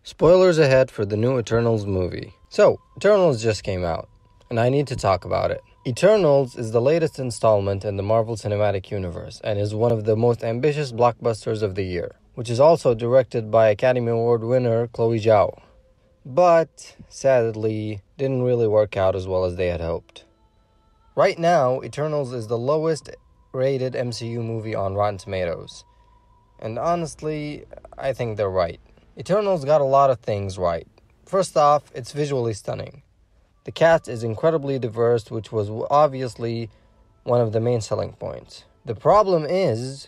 Spoilers ahead for the new Eternals movie. So, Eternals just came out, and I need to talk about it. Eternals is the latest installment in the Marvel Cinematic Universe, and is one of the most ambitious blockbusters of the year, which is also directed by Academy Award winner Chloe Zhao. But, sadly, didn't really work out as well as they had hoped. Right now, Eternals is the lowest rated MCU movie on Rotten Tomatoes. And honestly, I think they're right. Eternals got a lot of things right. First off, it's visually stunning. The cast is incredibly diverse, which was obviously one of the main selling points. The problem is,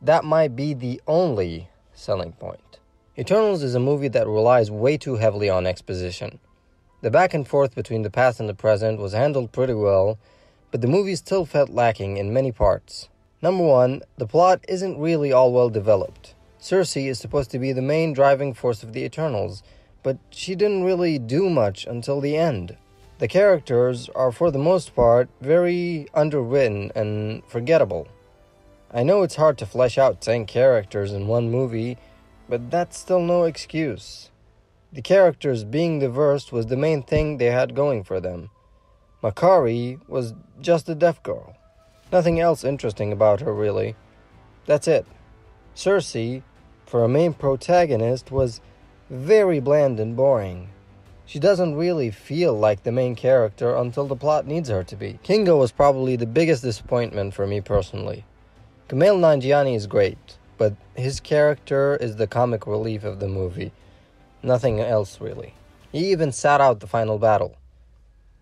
that might be the only selling point. Eternals is a movie that relies way too heavily on exposition. The back and forth between the past and the present was handled pretty well, but the movie still felt lacking in many parts. Number one, the plot isn't really all well developed. Cersei is supposed to be the main driving force of the Eternals, but she didn't really do much until the end. The characters are, for the most part, very underwritten and forgettable. I know it's hard to flesh out 10 characters in one movie, but that's still no excuse. The characters being diverse was the main thing they had going for them. Makkari was just a deaf girl. Nothing else interesting about her, really. That's it. Cersei, for a main protagonist, was very bland and boring. She doesn't really feel like the main character until the plot needs her to be. Kingo was probably the biggest disappointment for me personally. Kumail Nanjiani is great, but his character is the comic relief of the movie. Nothing else really. He even sat out the final battle.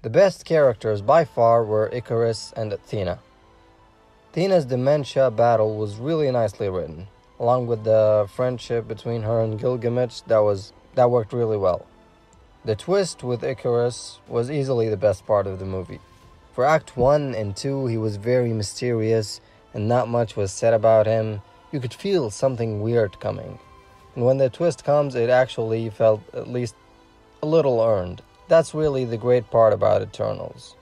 The best characters by far were Ikaris and Athena. Athena's dementia battle was really nicely written, along with the friendship between her and Gilgamesh that worked really well. The twist with Ikaris was easily the best part of the movie. For Act 1 and 2, he was very mysterious and not much was said about him. You could feel something weird coming. And when the twist comes, it actually felt at least a little earned. That's really the great part about Eternals.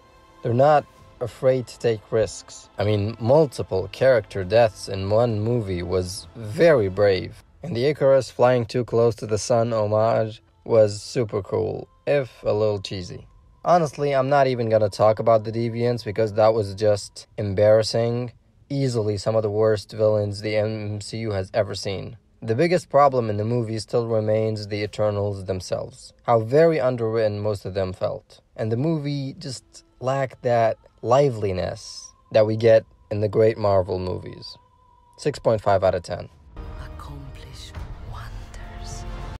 They're not afraid to take risks. I mean, multiple character deaths in one movie was very brave. And the Icarus flying too close to the sun homage was super cool, if a little cheesy. Honestly, I'm not even gonna talk about the Deviants because that was just embarrassing. Easily some of the worst villains the MCU has ever seen. The biggest problem in the movie still remains the Eternals themselves. How very underwritten most of them felt. And the movie just lacked that liveliness that we get in the great Marvel movies. 6.5 out of 10.